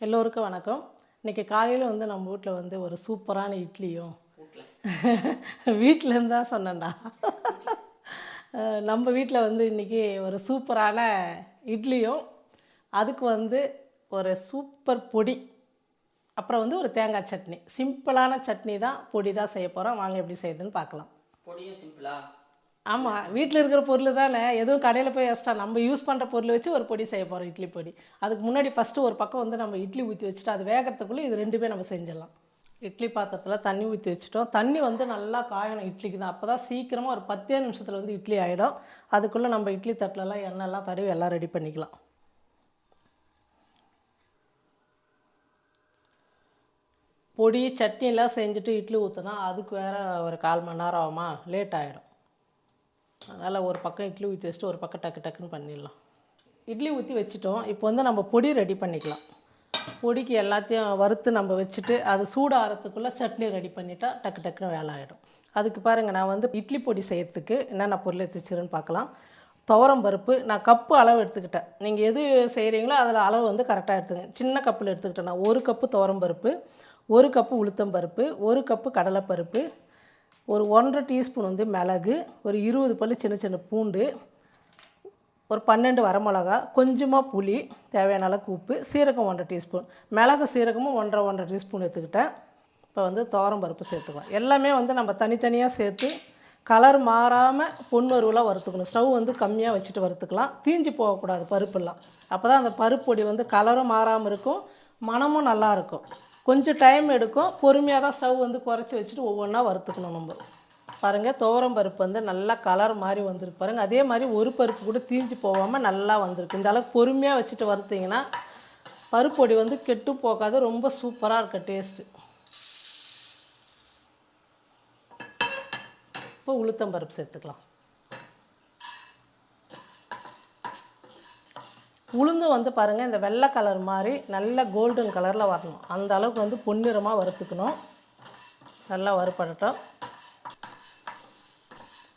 எல்லோருக்கும் வணக்கம். இன்றைக்கி காலையில் நம்ம வீட்டில் ஒரு சூப்பரான இட்லியும் வீட்டிலேருந்து தான் சொன்னேன்டா. நம்ம வீட்டில் இன்றைக்கி ஒரு சூப்பரான இட்லியும் அதுக்கு ஒரு சூப்பர் பொடி, அப்புறம் ஒரு தேங்காய் சட்னி. சிம்பிளான சட்னி தான், பொடி தான் செய்ய போகிறோம். வாங்க எப்படி செய்யுதுன்னு பார்க்கலாம். பொடியும் சிம்பிளா? ஆமாம், வீட்டில் இருக்கிற பொருள் தானே, எதுவும் கடையில் போய் எக்ஸ்ட்ரா நம்ம யூஸ் பண்ணுற பொருள் வச்சு ஒரு பொடி செய்ய போகிறோம், இட்லி பொடி. அதுக்கு முன்னாடி ஃபஸ்ட்டு ஒரு பக்கம் நம்ம இட்லி ஊற்றி வச்சுட்டு அது வேகத்துக்குள்ளே இது ரெண்டுமே நம்ம செஞ்சிடலாம். இட்லி பாத்திரத்தில் தண்ணி ஊற்றி வச்சுட்டோம். தண்ணி நல்லா காயணும் இட்லிக்கு தான். அப்போ தான் சீக்கிரமாக ஒரு 10 நிமிஷத்தில் இட்லி ஆகிடும். அதுக்குள்ளே நம்ம இட்லி தட்டிலலாம் எண்ணெய்லாம் தடவி எல்லாம் ரெடி பண்ணிக்கலாம். பொடி சட்னிலாம் செஞ்சுட்டு இட்லி ஊற்றினா அதுக்கு வேறு ஒரு 1/4 மணி நேரம் ஆகுமா, லேட் ஆகிடும். அதனால் ஒரு பக்கம் இட்லி ஊற்றி வச்சுட்டு ஒரு பக்கம் டக்குன்னு பண்ணிடலாம். இட்லி ஊற்றி வச்சுட்டோம். இப்போ நம்ம பொடி ரெடி பண்ணிக்கலாம். பொடிக்கு எல்லாத்தையும் வறுத்து நம்ம வச்சுட்டு அது சூடாகிறதுக்குள்ளே சட்னி ரெடி பண்ணிட்டா டக்குன்னு வேலை ஆகிடும். அதுக்கு பாருங்கள், நான் இட்லி பொடி செய்கிறதுக்கு என்னென்ன பொருள் எடுத்து வச்சுருன்னு பார்க்கலாம். துவரம் பருப்பு நான் கப்பு அளவு எடுத்துக்கிட்டேன். நீங்கள் எது செய்கிறீங்களோ அதில் அளவு கரெக்டாக எடுத்துங்க. சின்ன கப்பில் எடுத்துக்கிட்டேன் நான். 1 கப்பு துவரம் பருப்பு, 1 கப்பு உளுத்தம் பருப்பு, 1 கப்பு கடலைப்பருப்பு, ஒரு 1½ டீஸ்பூன் மிளகு, ஒரு 20 பல் சின்ன பூண்டு, ஒரு 12 வரமிளகா, கொஞ்சமாக புளி, தேவையான அளவுக்கு உப்பு, சீரகம் 1½ டீஸ்பூன், மிளகு சீரகமும் 1½ டீஸ்பூன் எடுத்துக்கிட்டேன். இப்போ துவரம் பருப்பு சேர்த்துக்கலாம். எல்லாமே நம்ம தனித்தனியாக சேர்த்து கலர் மாறாமல் பொன்வறுவலாக வறுத்துக்கணும். ஸ்டவ் கம்மியாக வச்சுட்டு வறுத்துக்கலாம். தீஞ்சு போகக்கூடாது பருப்புலாம். அப்போ தான் அந்த பருப்பு பொடி கலரும் மாறாமல் இருக்கும், மணமும் நல்லாயிருக்கும். கொஞ்சம் டைம் எடுக்கும். பொறுமையாக தான் ஸ்டவ் குறைச்சி வச்சுட்டு ஒவ்வொன்றா வறுத்துக்கணும். நம்ம பாருங்கள், துவரம் பருப்பு நல்லா கலர் மாதிரி வந்துருக்கு பாருங்கள். அதே மாதிரி ஒரு பருப்பு கூட தீஞ்சு போகாமல் நல்லா வந்திருக்கு. இந்த அளவுக்கு பொறுமையாக வச்சுட்டு வறுத்திங்கன்னா பருப்பு பொடி கெட்டும் போகாது, ரொம்ப சூப்பராக இருக்க டேஸ்ட்டு. இப்போ உளுத்தம் பருப்பு சேர்த்துக்கலாம். உளுந்து பாருங்கள், இந்த வெள்ளை கலர் மாதிரி நல்ல கோல்டன் கலரில் வரணும். அந்த அளவுக்கு பொன்னிறமாக வறுத்துக்கணும். நல்லா வறுப்படட்டும்.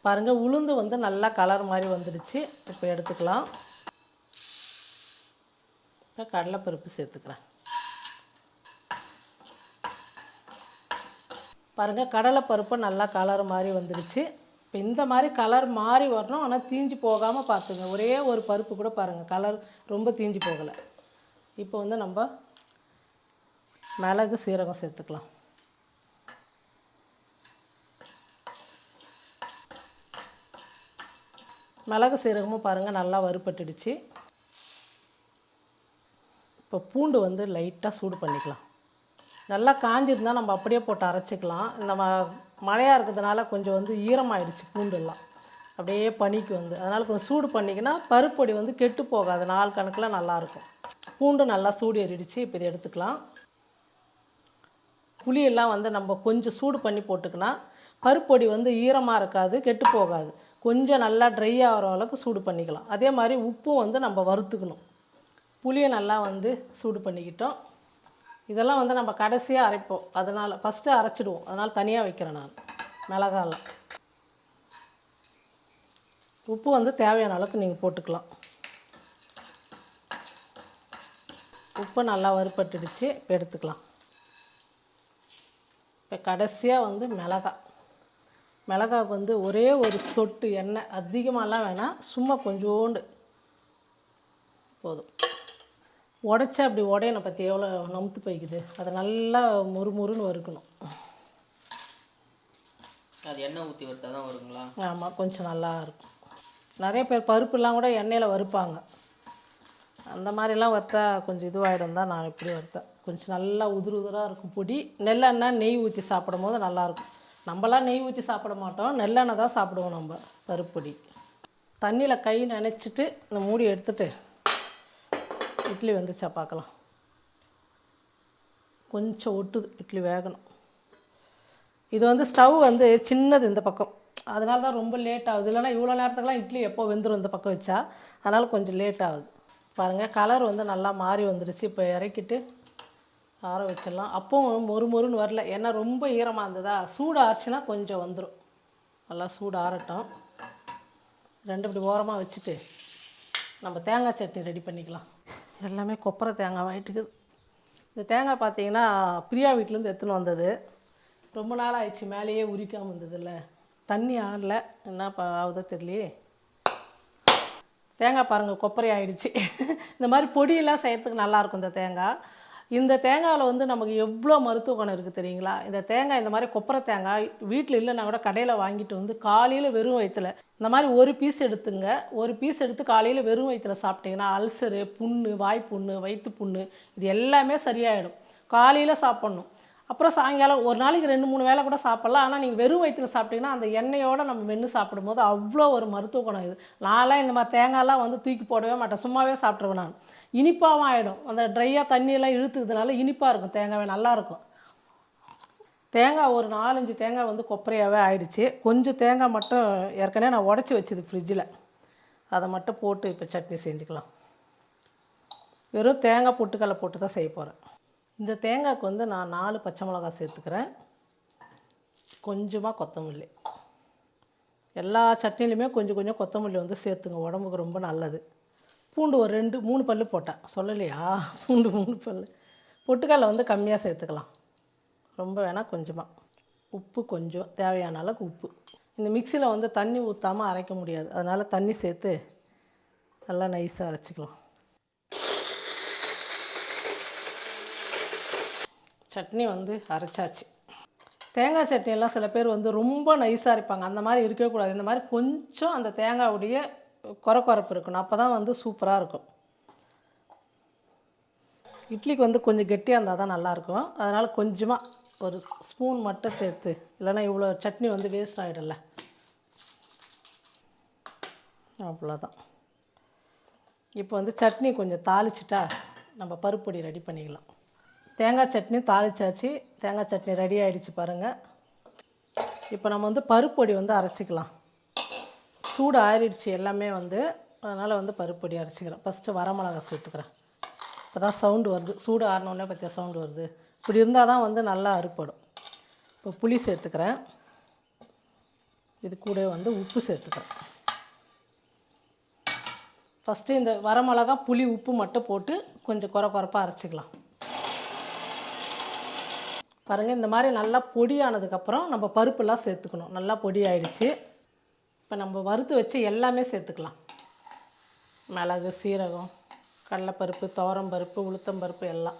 பாருங்கள், உளுந்து நல்லா கலர் மாதிரி வந்துடுச்சு. இப்போ எடுத்துக்கலாம். இப்போ கடலைப்பருப்பு சேர்த்துக்கிறேன். பாருங்கள், கடலைப்பருப்பு நல்லா கலர் மாதிரி வந்துடுச்சு. இப்போ இந்த மாதிரி கலர் மாறி வரணும், ஆனால் தீஞ்சு போகாமல் பார்த்துங்க. ஒரே ஒரு பருப்பு கூட பாருங்கள் கலர் ரொம்ப தீஞ்சு போகலை. இப்போ நம்ம மிளகு சீரகம் சேர்த்துக்கலாம். மிளகு சீரகமும் பாருங்கள் நல்லா வறுபட்டுடுச்சு. இப்போ பூண்டு லைட்டாக சூடு பண்ணிக்கலாம். நல்லா காஞ்சிருந்தால் நம்ம அப்படியே போட்டு அரைச்சிக்கலாம். நம்ம மழையாக இருக்கிறதுனால கொஞ்சம் ஈரமாகிடுச்சு பூண்டெல்லாம், அப்படியே பனிக்கு அதனால் கொஞ்சம் சூடு பண்ணிங்கன்னா பருப்பொடி கெட்டு போகாது, நாள் கணக்கில் நல்லாயிருக்கும். பூண்டு நல்லா சூடு ஏறிடுச்சு. இப்போ இதை எடுத்துக்கலாம். புளியெல்லாம் நம்ம கொஞ்சம் சூடு பண்ணி போட்டுக்கினா பருப்பொடி ஈரமாக இருக்காது, கெட்டு போகாது. கொஞ்சம் நல்லா ட்ரை ஆகிற அளவுக்கு சூடு பண்ணிக்கலாம். அதே மாதிரி உப்பும் நம்ம வறுத்துக்கணும். புளியை நல்லா சூடு பண்ணிக்கிட்டோம். இதெல்லாம் நம்ம கடைசியாக அரைப்போம், அதனால் ஃபஸ்ட்டு அரைச்சிடுவோம். அதனால் தனியாக வைக்கிறேன் நான். மிளகாலாம் உப்பு தேவையான அளவுக்கு நீங்கள் போட்டுக்கலாம். உப்பு நல்லா வறுபட்டுடுச்சு. இப்போ எடுத்துக்கலாம். இப்போ கடைசியாக மிளகாவுக்கு ஒரே ஒரு சொட்டு எண்ணெய், அதிகமாகலாம் வேணாம், சும்மா கொஞ்சோண்டு போதும். உடச்சா அப்படி உடையணும். பற்றி எவ்வளோ நமுத்து போய்க்குது. அதை நல்லா முறுமுறுன்னு வறுக்கணும். அது எண்ணெய் ஊற்றி வறுத்தா தான் வருங்களா? ஆமாம், கொஞ்சம் நல்லா இருக்கும். நிறைய பேர் பருப்புலாம் கூட எண்ணெயில் வறுப்பாங்க. அந்த மாதிரிலாம் வறுத்தா கொஞ்சம் இதுவாகிடும் தான் நான் இப்படி வறுத்தேன். கொஞ்சம் நல்லா உதிராக இருக்கும் பொடி. நெல்லெண்ணெய் நெய் ஊற்றி சாப்பிடும் போது நல்லாயிருக்கும். நம்மளாம் நெய் ஊற்றி சாப்பிட மாட்டோம், நெல்லெண்ணெய் தான் சாப்பிடுவோம் நம்ம பருப்பொடி. தண்ணியில் கை நனைச்சிட்டு இந்த மூடி எடுத்துகிட்டு இட்லி வந்துச்சா பார்க்கலாம். கொஞ்சம் ஒட்டுது, இட்லி வேகணும். இது ஸ்டவ் சின்னது இந்த பக்கம், அதனால தான் ரொம்ப லேட் ஆகுது. இல்லைனா இவ்வளோ நேரத்துக்குலாம் இட்லி எப்போ வெந்துடும் இந்த பக்கம் வச்சா, அதனால் கொஞ்சம் லேட் ஆகுது. பாருங்கள், கலர் நல்லா மாறி வந்துடுச்சு. இப்போ இறக்கிட்டு ஆற வச்சிடலாம். அப்பவும் மொறுன்னு வரல, ஏன்னா ரொம்ப ஈரமாக இருந்ததா. சூடு ஆறுச்சுன்னா கொஞ்சம் வந்துடும். நல்லா சூடு ஆறட்டும். 2 இப்படி ஓரமாக வச்சுட்டு நம்ம தேங்காய் சட்னி ரெடி பண்ணிக்கலாம். எல்லாமே கொப்பரை தேங்காய் வாங்கிட்டுக்குது. இந்த தேங்காய் பார்த்தீங்கன்னா பிரியா வீட்டிலேருந்து எடுத்துன்னு வந்தது. ரொம்ப நாள் ஆயிடுச்சு, மேலேயே உரிக்காமல் இருந்ததில்ல. தண்ணி ஆடல, என்ன ஆகுதோ தெரியலையே. தேங்காய் பாருங்கள் கொப்பரை ஆகிடுச்சு. இந்த மாதிரி பொடியெல்லாம் செய்கிறதுக்கு நல்லாயிருக்கும் இந்த தேங்காய். இந்த தேங்காயில் வந்து நமக்கு எவ்வளோ மருத்துவ குணம் இருக்குது தெரியுங்களா? இந்த தேங்காய் இந்த மாதிரி கொப்பரை தேங்காய் வீட்டில் இல்லைன்னா கூட கடையில் வாங்கிட்டு வந்து காலையில் வெறும் வயிற்றுல இந்த மாதிரி ஒரு பீஸ் எடுத்துங்க. ஒரு பீஸ் எடுத்து காலையில் வெறும் வயிற்றுல சாப்பிட்டிங்கன்னா அல்சரு, புண்ணு, வாய்ப்புண்ணு, வயிற்று புண்ணு இது எல்லாமே சரியாயிடும். காலையில் சாப்பிட்ணும். அப்புறம் சாயங்காலம் ஒரு நாளைக்கு 2-3 வேளை கூட சாப்பிட்லாம். ஆனால் நீங்கள் வெறும் வயிற்றுல சாப்பிட்டிங்கன்னா அந்த எண்ணெயோடு நம்ம மென்று சாப்பிடும்போது அவ்வளோ ஒரு மருத்துவ குணம் இது. நான்லாம் இந்த மாதிரி தேங்காய்லாம் வந்து தூக்கி போடவே மாட்டேன், சும்மாவே சாப்பிட்ருவேன் நான். இனிப்பாகவும் ஆகிடும். அந்த ட்ரையாக தண்ணியெல்லாம் இழுத்துக்கிறதுனால இனிப்பாக இருக்கும், தேங்காவே நல்லாயிருக்கும். தேங்காய் ஒரு 4-5 தேங்காய் வந்து கொப்பரையாகவே ஆயிடுச்சு. கொஞ்சம் தேங்காய் மட்டும் ஏற்கனவே நான் உடச்சி வச்சுது ஃப்ரிட்ஜில், அதை மட்டும் போட்டு இப்போ சட்னி செஞ்சுக்கலாம். வெறும் தேங்காய் பொட்டுக்கடலை போட்டு தான் செய்ய போகிறேன். இந்த தேங்காய்க்கு வந்து நான் 4 பச்சை மிளகாய் சேர்த்துக்கிறேன், கொஞ்சமாக கொத்தமல்லி. எல்லா சட்னிலையுமே கொஞ்சம் கொஞ்சம் கொத்தமல்லி வந்து சேர்த்துங்க, உடம்புக்கு ரொம்ப நல்லது. பூண்டு ஒரு 2-3 பல் போட்டேன், சொல்லலையா? பூண்டு 3 பல். பொட்டுக்கடலை வந்து கம்மியாக சேர்த்துக்கலாம், ரொம்ப வேணால் கொஞ்சமாக. உப்பு கொஞ்சம் தேவையான அளவுக்கு உப்பு. இந்த மிக்சியில் வந்து தண்ணி ஊற்றாமல் அரைக்க முடியாது, அதனால் தண்ணி சேர்த்து நல்லா நைஸாக அரைச்சிக்கலாம். சட்னி வந்து அரைச்சாச்சு. தேங்காய் சட்னியெல்லாம் சில பேர் வந்து ரொம்ப நைஸாக அரைப்பாங்க, அந்த மாதிரி இருக்கக்கூடாது. இந்த மாதிரி கொஞ்சம் அந்த தேங்காவுடைய குறப்பு இருக்கணும், அப்போ தான் வந்து சூப்பராக இருக்கும். இட்லிக்கு வந்து கொஞ்சம் கெட்டியாக இருந்தால் தான் நல்லாயிருக்கும். அதனால் கொஞ்சமாக ஒரு ஸ்பூன் மட்டும் சேர்த்து, இல்லைன்னா இவ்வளோ சட்னி வந்து வேஸ்ட் ஆகிடல. அவ்வளோதான். இப்போ வந்து சட்னி கொஞ்சம் தாளிச்சிட்டா நம்ம பருப்பொடி ரெடி பண்ணிக்கலாம். தேங்காய் சட்னி தாளிச்சாச்சு, தேங்காய் சட்னி ரெடி ஆகிடுச்சு பாருங்கள். இப்போ நம்ம வந்து பருப்பொடி வந்து அரைச்சிக்கலாம். சூடு ஆறிடுச்சு எல்லாமே வந்து, அதனால் வந்து பருப்பொடி அரைச்சிக்கிறேன். ஃபஸ்ட்டு வரமிளகா சேர்த்துக்கிறேன், இப்போ தான் சவுண்டு வருது. சூடு ஆறினோடனே பற்றியா சவுண்டு வருது. இப்படி இருந்தால் தான் வந்து நல்லா அறுப்படும். இப்போ புளி சேர்த்துக்கிறேன், இது கூட வந்து உப்பு சேர்த்துக்கிறேன். ஃபஸ்ட்டு இந்த வரமிளகா, புளி, உப்பு மட்டும் போட்டு கொஞ்சம் குறப்பாக அரைச்சிக்கலாம். பாருங்கள், இந்த மாதிரி நல்லா பொடியானதுக்கப்புறம் நம்ம பருப்பெல்லாம் சேர்த்துக்கணும். நல்லா பொடி ஆயிடுச்சு. இப்போ நம்ம வறுத்து வச்சு எல்லாமே சேர்த்துக்கலாம். மிளகு, சீரகம், கடலைப்பருப்பு, துவரம்பருப்பு, உளுத்தம்பருப்பு எல்லாம்.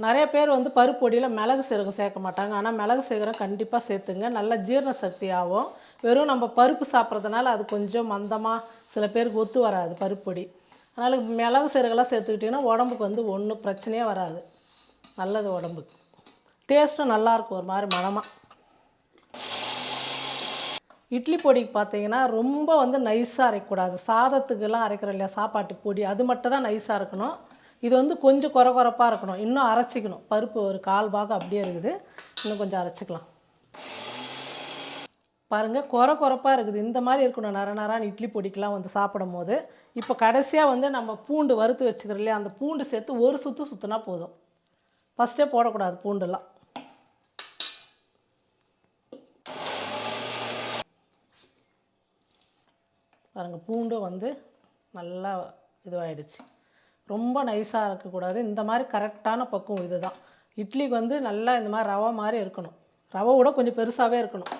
நிறைய பேர் வந்து பருப்பு பொடியில் மிளகு சீரகம் சேர்க்க மாட்டாங்க, ஆனால் மிளகு சீரகம் கண்டிப்பாக சேர்த்துங்க, நல்ல ஜீரண சக்தி ஆகும். வெறும் நம்ம பருப்பு சாப்பிட்றதுனால அது கொஞ்சம் மந்தமாக சில பேருக்கு ஒத்து வராது பருப்பு பொடி. அதனால் மிளகு சீரகம்லாம் சேர்த்துக்கிட்டிங்கன்னா உடம்புக்கு வந்து ஒன்றும் பிரச்சனையே வராது, நல்லது உடம்புக்கு. டேஸ்ட்டும் நல்லாயிருக்கும், ஒரு மாதிரி மணமாக. இட்லி பொடிக்கு பார்த்தீங்கன்னா ரொம்ப வந்து நைஸாக அரைக்கக்கூடாது. சாதத்துக்கெல்லாம் அரைக்கிறோம் இல்லையா, சாப்பாட்டு பொடி, அது மட்டும் தான் நைஸாக இருக்கணும். இது வந்து கொஞ்சம் குறப்பாக இருக்கணும், இன்னும் அரைச்சிக்கணும். பருப்பு ஒரு 1/4 பாகம் அப்படியே இருக்குது, இன்னும் கொஞ்சம் அரைச்சிக்கலாம். பாருங்கள், குறப்பாக இருக்குது. இந்த மாதிரி இருக்கணும் நரநரான்னு இட்லி பொடிக்கெலாம் வந்து சாப்பிடும் போது. இப்போ கடைசியாக வந்து நம்ம பூண்டு வறுத்து வச்சுக்கிறோம் இல்லையா, அந்த பூண்டு சேர்த்து ஒரு சுற்றுனா போதும். ஃபஸ்ட்டே போடக்கூடாது பூண்டெல்லாம். பாருங்கள், பூண்டு வந்து நல்லா இதுவாகிடுச்சு. ரொம்ப நைஸாக இருக்கக்கூடாது, இந்த மாதிரி கரெக்டான பக்குவம் இது தான். இட்லிக்கு வந்து நல்லா இந்த மாதிரி ரவை மாதிரி இருக்கணும், ரவை கூட கொஞ்சம் பெருசாகவே இருக்கணும்.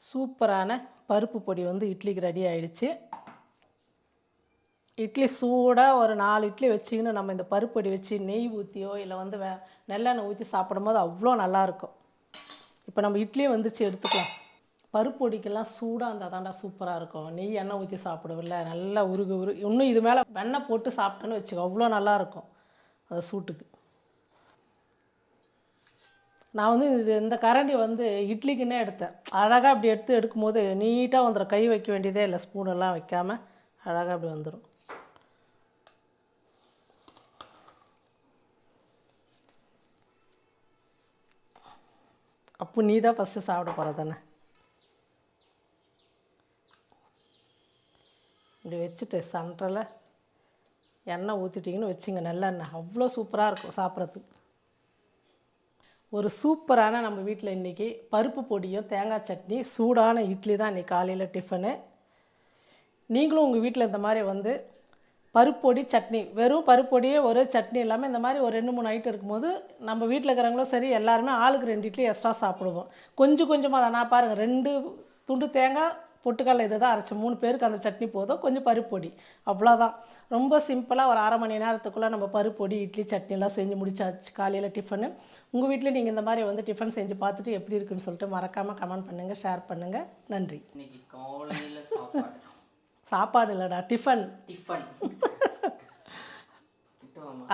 சூப்பரான பருப்பு பொடி வந்து இட்லிக்கு ரெடி ஆகிடுச்சு. இட்லி சூடாக ஒரு 4 இட்லி வச்சிக்கின்னு நம்ம இந்த பருப்பொடி வச்சு நெய் ஊற்றியோ இல்லை வந்து நெல்லெண்ணெய் ஊற்றி சாப்பிடும்போது அவ்வளோ நல்லாயிருக்கும். இப்போ நம்ம இட்லியை வந்துச்சு எடுத்துக்கலாம். பருப்பொடிக்கெல்லாம் சூடாக இருந்தால் தாண்டா சூப்பராக இருக்கும். நெய் எண்ணெய் ஊற்றி சாப்பிடுவில்ல, நல்லா உருகு. இன்னும் இது மேலே வெண்ணெய் போட்டு சாப்பிட்டோன்னு வச்சுக்கோ, அவ்வளோ நல்லாயிருக்கும் அது சூட்டுக்கு. நான் வந்து இந்த கரண்டி வந்து இட்லிக்குன்னே எடுத்தேன். அழகாக அப்படி எடுக்கும்போது நீட்டாக வந்துடும், கை வைக்க வேண்டியதே இல்லை, ஸ்பூனெல்லாம் வைக்காமல் அழகாக அப்படி வந்துடும். அப்போ நீ தான் ஃபஸ்ட்டு சாப்பிட போகிற தானே. இப்படி வச்சுட்டு சென்டரில் எண்ணெய் ஊற்றிட்டிங்கன்னு வச்சுங்க, நல்லெண்ணெய், அவ்வளோ சூப்பராக இருக்கும் சாப்பிட்றதுக்கு. ஒரு சூப்பரான நம்ம வீட்டில் இன்றைக்கி பருப்பு பொடியும் தேங்காய் சட்னி, சூடான இட்லி தான் இன்றைக்கி காலையில் டிஃபனு. நீங்களும் உங்கள் வீட்டில் இந்த மாதிரி வந்து பருப்பொடி சட்னி, வெறும் பருப்பொடியே ஒரு சட்னி இல்லாமல் இந்த மாதிரி ஒரு 2-3 ஐட்டம் இருக்கும்போது நம்ம வீட்டில் இருக்கிறவங்களும் சரி எல்லாருமே ஆளுக்கு 2 இட்லி எக்ஸ்ட்ரா சாப்பிடுவோம். கொஞ்சம் கொஞ்சமாக தான். நான் பாருங்கள் 2 துண்டு தேங்காய் பொட்டுக்கடலை இதை தான் அரைச்சேன். 3 பேருக்கு அந்த சட்னி போதும், கொஞ்சம் பருப்பொடி, அவ்வளோதான். ரொம்ப சிம்பிளாக ஒரு 1/2 மணி நேரத்துக்குள்ளே நம்ம பருப்பொடி இட்லி சட்னிலாம் செஞ்சு முடிச்சாச்சு காலையில் டிஃபனு. உங்கள் வீட்டில் நீங்கள் இந்த மாதிரி வந்து டிஃபன் செஞ்சு பார்த்துட்டு எப்படி இருக்குன்னு சொல்லிட்டு மறக்காமல் கமெண்ட் பண்ணுங்கள், ஷேர் பண்ணுங்கள். நன்றி. இன்னைக்கு காலையில் சாப்பாடு சாப்பாடு இல்லைடா, டிஃபன். டிஃபன்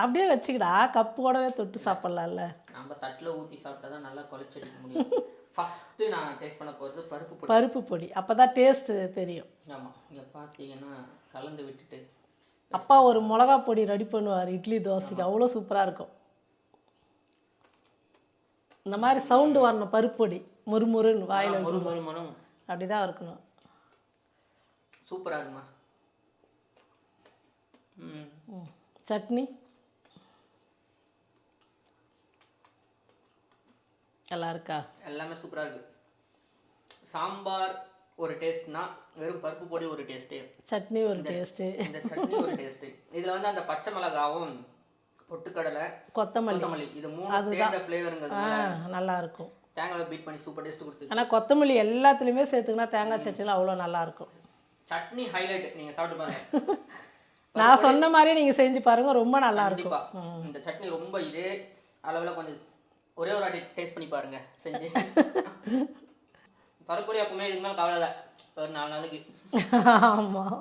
அப்படியே வச்சுக்கிடா, கப்போடவே தொட்டு சாப்பிட்லாம்ல. நம்ம தட்டில் ஊற்றி சாப்பிட்டா தான் நல்லா குழச்சடிக்க முடியும். ஃபஸ்ட்டு நான் டேஸ்ட் பண்ண போகிறது பருப்பு பொடி. பருப்பு பொடி அப்போ தான் டேஸ்ட்டு தெரியும். ஆமாம், இங்கே பார்த்தீங்கன்னா கலந்து விட்டுட்டு அப்பா ஒரு மிளகா பொடி ரெடி பண்ணுவார் இட்லி தோசைக்கு, அவ்வளோ சூப்பராக இருக்கும். இந்த மாதிரி சவுண்டு வரணும், பருப்பொடி முறுமுறுன்னு வாயில் மொறுமொறுமொறும் அப்படி தான் இருக்கணும். சூப்பராக இருக்குமா. சட்னி நல்லா இருக்கா? எல்லாமே சூப்பராக இருக்குது. சாம்பார் ஒரு டேஸ்ட்னா வெறும் பருப்பு பொடி ஒரு டேஸ்ட்டு, சட்னி ஒரு டேஸ்ட்டு, இந்த சட்னி ஒரு டேஸ்ட்டு. இதில் வந்து அந்த பச்சை மிளகாவும் பொட்டுக்கடலை கொத்தமல்லி இது 3 சேர்ந்த ஃப்ளேவருங்கிறது நல்லா இருக்கும். தேங்காவை பீட் பண்ணி சூப்பர் டேஸ்ட் கொடுத்து. ஆனால் கொத்தமல்லி எல்லாத்துலேயுமே சேர்த்துக்கினா தேங்காய் சட்னியில் அவ்வளோ நல்லாயிருக்கும். சட்னி ஹைலைட், நீங்கள் சாப்பிட்டு பாருங்க. நான் சொன்ன மாதிரியே நீங்கள் செஞ்சு பாருங்கள், ரொம்ப நல்லா இருக்கும். இந்த சட்னி ரொம்ப இதே அளவில் கொஞ்சம் ஒரே ஒரு வாட்டி டேஸ்ட் பண்ணி பாருங்க செஞ்சு. பருப்பொடி எப்பவுமே இதுக்கு மேலே கவலை இல்லை, ஒரு 4 நாளைக்கு ஆமாம்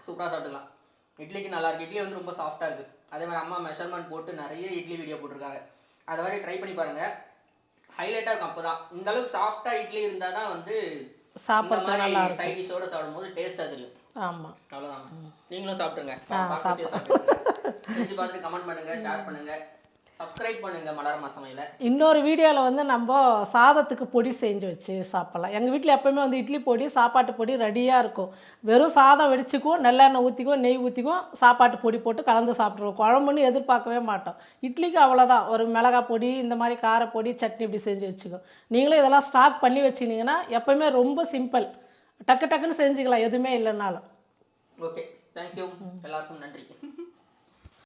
சூப்பராக சாப்பிட்டுக்கலாம். இட்லிக்கு நல்லா இருக்குது. இட்லி வந்து ரொம்ப சாஃப்டாக இருக்குது. அதே மாதிரி அம்மா மெஷர்மெண்ட் போட்டு நிறைய இட்லி வீடியோ போட்டிருக்காங்க, அதை மாதிரி ட்ரை பண்ணி பாருங்கள். ஹைலைட்டாக இருக்கும். அப்போ தான் இந்த அளவுக்கு சாஃப்டாக இட்லி இருந்தால் தான் வந்து சாப்பிட்றது நல்லா இருக்கும். சைட் டிஷ்ஷோட சாப்பிடும்போது டேஸ்ட்டாக தெரியும். ஆமாம், அவ்வளோதான். நீங்களும் சாப்பிடுங்க, செஞ்சு பார்த்துட்டு கமெண்ட் பண்ணுங்கள், ஷேர் பண்ணுங்கள், சப்ஸ்கிரைப் பண்ணுங்கள் மலரமா சமையலை. இன்னொரு வீடியோவில் வந்து நம்ம சாதத்துக்கு பொடி செஞ்சு வச்சு சாப்பிட்லாம். எங்கள் வீட்டில் எப்போவுமே வந்து இட்லி பொடி சாப்பாட்டு பொடி ரெடியாக இருக்கும். வெறும் சாதம் வெடிச்சுக்குவோம், நல்லெண்ணெய் ஊற்றிக்குவோம், நெய் ஊற்றிக்குவோம், சாப்பாட்டு பொடி போட்டு கலந்து சாப்பிட்ருவோம். குழம்புன்னு எதிர்பார்க்கவே மாட்டோம். இட்லிக்கு அவ்வளோதான், ஒரு மிளகா பொடி இந்த மாதிரி காரப்பொடி சட்னி இப்படி செஞ்சு வச்சுக்கோ. நீங்களும் இதெல்லாம் ஸ்டாக் பண்ணி வச்சுக்கினீங்கன்னா எப்போவுமே ரொம்ப சிம்பிள், டக்கு டக்குன்னு செஞ்சுக்கலாம் எதுவுமே இல்லைன்னாலும். ஓகே, தேங்க்யூ, எல்லாருக்கும் நன்றி.